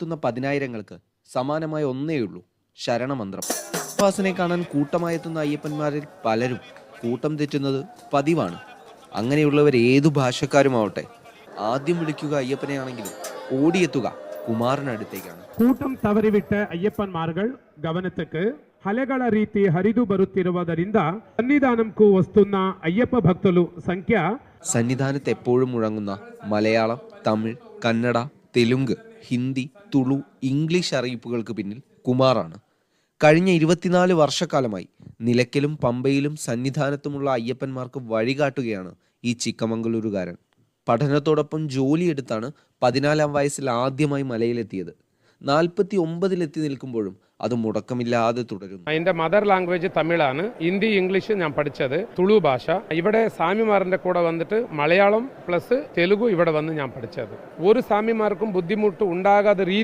എത്തുന്ന പതിനായിരങ്ങൾക്ക് സമാനമായ ഒന്നേയുള്ളൂ, ശരണമന്ത്രം. വാസനെ കാണാൻ കൂട്ടമായെത്തുന്ന അയ്യപ്പന്മാരിൽ പലരും കൂട്ടം തെറ്റുന്നത് പതിവാണ്. അങ്ങനെയുള്ളവർ ഏതു ഭാഷക്കാരുമാവട്ടെ, ആദ്യം വിളിക്കുക അയ്യപ്പനെയാണെങ്കിലും ഓടിയെത്തുക കുമാരനടുത്തേക്കാണ്. കൂട്ടം തവರಿಬಿಟ್ಟ ಅಯ್ಯಪ್ಪನ್ಮಾರ್ಗಳು ಗಮನಕ್ಕೆ ಹಲೆಗಳ ರೀತಿ ಹರಿದು ಬರುತ್ತಿರುವುದರಿಂದ ಸನ್ನಿಧಾನಕ್ಕೂ ವಸ್ತುನ್ನ ಅಯ್ಯಪ್ಪ ಭಕ್ತರು ಸಂಖ್ಯೆ. സന്നിധാനത്ത് എപ്പോഴും മുഴങ്ങുന്ന മലയാളം, തമിഴ്, കന്നഡ, തെലുങ്ക്, ഹിന്ദി, തുളു, ഇംഗ്ലീഷ് അറിയിപ്പുകൾക്ക് പിന്നിൽ കുമാറാണ്. കഴിഞ്ഞ 24 വർഷക്കാലമായി നിലയ്ക്കലും പമ്പയിലും സന്നിധാനത്തുമുള്ള അയ്യപ്പന്മാർക്ക് വഴികാട്ടുകയാണ് ഈ ചിക്കമംഗലൂരുകാരൻ. പഠനത്തോടൊപ്പം ജോലിയെടുത്താണ് 14-ാം വയസ്സിൽ ആദ്യമായി മലയിലെത്തിയത്. 49-ലെത്തി നിൽക്കുമ്പോഴും അത് മുടക്കമില്ലാതെ തുടരുന്നു. എൻ്റെ മദർ ലാംഗ്വേജ് തമിഴാണ്. ഹിന്ദി, ഇംഗ്ലീഷ് ഞാൻ പഠിച്ചത്, തുളു ഭാഷ. ഇവിടെ സ്വാമിമാരുടെ കൂടെ വന്നിട്ട് മലയാളം പ്ലസ് തെലുഗു ഇവിടെ വന്ന് ഞാൻ പഠിച്ചത്. ഒരു സ്വാമിമാർക്കും ബുദ്ധിമുട്ട് ഉണ്ടാകാതെ രീതി